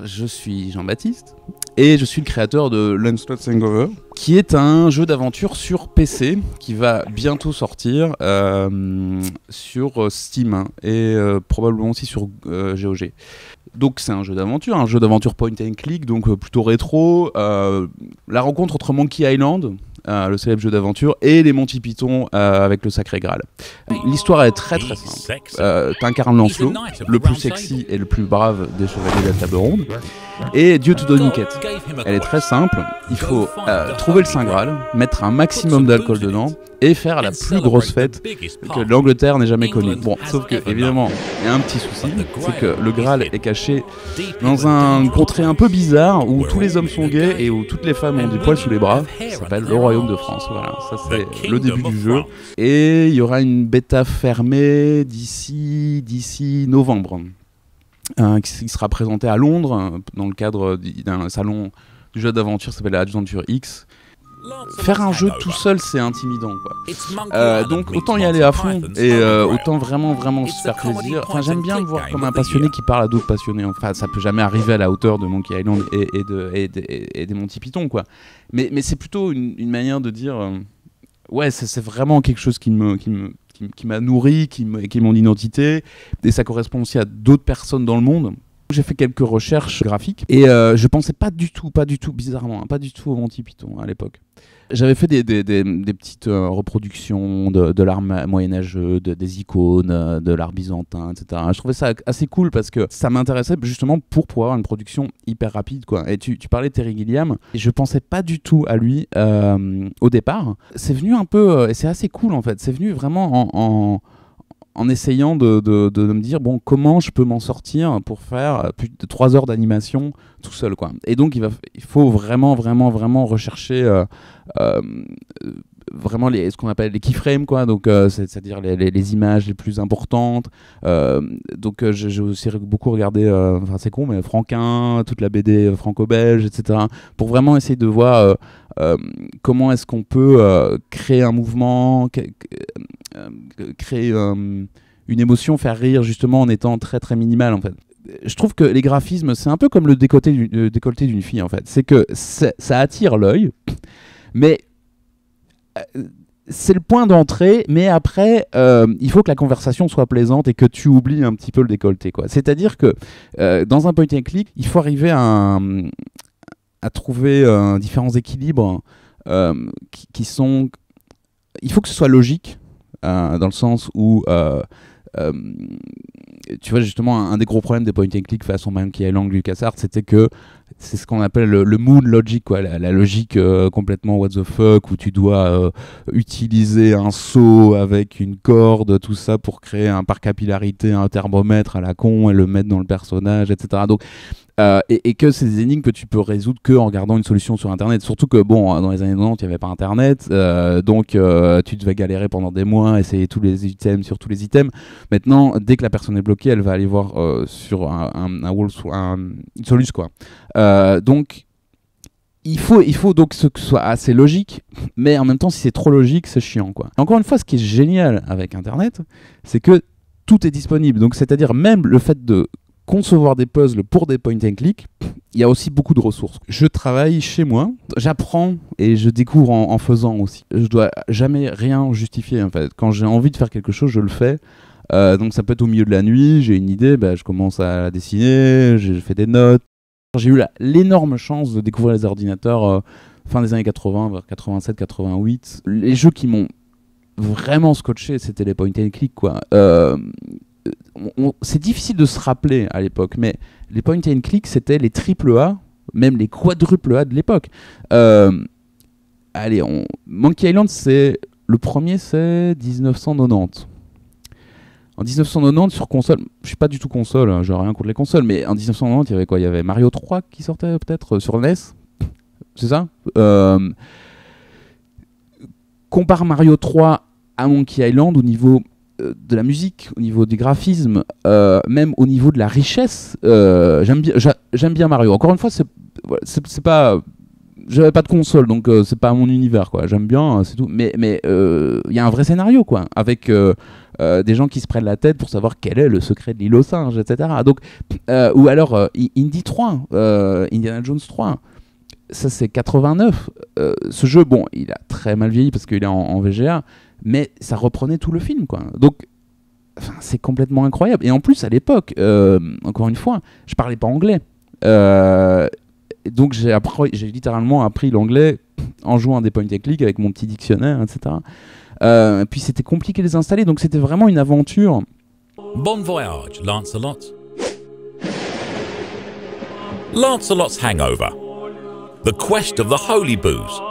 je suis Jean-Baptiste et je suis le créateur de Lancelot Hangover, qui est un jeu d'aventure sur PC qui va bientôt sortir sur Steam et probablement aussi sur GOG. Donc c'est un jeu d'aventure point and click, donc plutôt rétro. La rencontre entre Monkey Island, le célèbre jeu d'aventure, et les Monty Python avec le Sacré Graal. L'histoire est très très simple. T'incarnes Lancelot, le plus sexy et le plus brave des chevaliers de la table ronde, et Dieu te donne une quête. Elle est très simple, il faut trouver le Saint Graal, mettre un maximum d'alcool dedans, et faire la plus grosse fête que l'Angleterre n'ait jamais connue. Bon, sauf que, évidemment, il y a un petit souci, c'est que le Graal est caché dans un contrée un peu bizarre où tous les hommes sont gays et où toutes les femmes ont des poils sous les bras. Ça s'appelle le Royaume de France. Voilà, ça c'est le début du jeu. Et il y aura une bêta fermée d'ici novembre, qui sera présentée à Londres dans le cadre d'un salon du jeu d'aventure qui s'appelle Adventure X. Faire un jeu tout seul, c'est intimidant, quoi. Donc autant y aller à fond et autant vraiment se faire plaisir. Enfin, j'aime bien le voir comme un passionné qui parle à d'autres passionnés. Enfin, ça peut jamais arriver à la hauteur de Monkey Island et des Monty Python, quoi. Mais c'est plutôt une manière de dire ouais, c'est vraiment quelque chose qui m'a nourri, qui est mon identité, et ça correspond aussi à d'autres personnes dans le monde. J'ai fait quelques recherches graphiques et je pensais pas du tout, bizarrement, pas du tout au Monty Python à l'époque. J'avais fait des petites reproductions de l'art moyenâgeux, des icônes, de l'art byzantin, etc. Je trouvais ça assez cool parce que ça m'intéressait justement pour pouvoir avoir une production hyper rapide, quoi. Et tu parlais de Terry Gilliam, et je pensais pas du tout à lui au départ. C'est venu un peu, et c'est assez cool en fait, c'est venu vraiment en essayant de me dire bon, comment je peux m'en sortir pour faire plus de 3 heures d'animation tout seul, quoi. Et donc il faut vraiment rechercher vraiment ce qu'on appelle les keyframes, quoi. Donc c'est-à-dire les images les plus importantes. Donc j'ai aussi beaucoup regardé, enfin c'est con, mais Franquin, toute la BD franco-belge, etc. pour vraiment essayer de voir comment est-ce qu'on peut créer un mouvement, créer une émotion, faire rire justement en étant très très minimal, en fait. Je trouve que les graphismes, c'est un peu comme le décolleté d'une fille, en fait. C'est que ça attire l'œil, mais c'est le point d'entrée, mais après, il faut que la conversation soit plaisante et que tu oublies un petit peu le décolleté, quoi. C'est-à-dire que dans un point and click, il faut arriver à trouver différents équilibres qui sont... Il faut que ce soit logique, dans le sens où... tu vois, justement, un des gros problèmes des point and click façon Monkey Island, LucasArts, c'était que c'est ce qu'on appelle le moon logic, quoi, la logique complètement what the fuck, où tu dois utiliser un seau avec une corde, tout ça pour créer un par capillarité, un thermomètre à la con et le mettre dans le personnage, etc. Donc, et que c'est des énigmes que tu peux résoudre que en regardant une solution sur Internet. Surtout que, bon, dans les années 90, il n'y avait pas Internet, donc tu devais galérer pendant des mois, essayer tous les items sur tous les items. Maintenant, dès que la personne est bloquée, elle va aller voir sur une solution, quoi. Donc, il faut donc que ce soit assez logique, mais en même temps, si c'est trop logique, c'est chiant, quoi. Encore une fois, ce qui est génial avec Internet, c'est que tout est disponible. Donc, c'est-à-dire même le fait de concevoir des puzzles pour des point and click, il y a aussi beaucoup de ressources. Je travaille chez moi, j'apprends et je découvre en faisant aussi. Je dois jamais rien justifier, en fait. Quand j'ai envie de faire quelque chose, je le fais. Donc ça peut être au milieu de la nuit, j'ai une idée, je commence à la dessiner, je fais des notes. J'ai eu l'énorme chance de découvrir les ordinateurs fin des années 80, vers 87, 88. Les jeux qui m'ont vraiment scotché, c'était les point and click, quoi. C'est difficile de se rappeler à l'époque, mais les point and click, c'était les triple A, même les quadruple A de l'époque. Allez, Monkey Island, le premier, c'est 1990. En 1990, sur console, je suis pas du tout console, hein, j'ai rien contre les consoles, mais en 1990, il y avait quoi? Il y avait Mario 3 qui sortait peut-être sur NES, c'est ça? Compare Mario 3 à Monkey Island au niveau de la musique, au niveau du graphisme, même au niveau de la richesse. J'aime bien Mario. Encore une fois, c'est pas j'avais pas de console, donc c'est pas mon univers, quoi. J'aime bien, c'est tout. Mais il y a un vrai scénario, quoi, avec des gens qui se prennent la tête pour savoir quel est le secret de l'île aux singes, etc. Donc, ou alors Indy 3, Indiana Jones 3. Ça, c'est 89. Ce jeu, bon, il a très mal vieilli parce qu'il est en VGA, mais ça reprenait tout le film, quoi. Donc, enfin, c'est complètement incroyable. Et en plus, à l'époque, encore une fois, je parlais pas anglais. Donc j'ai littéralement appris l'anglais en jouant à des point and click avec mon petit dictionnaire, etc. Puis c'était compliqué de les installer, donc c'était vraiment une aventure. Bon voyage, Lancelot. Lancelot's Hangover. The Quest of the Holy Booze.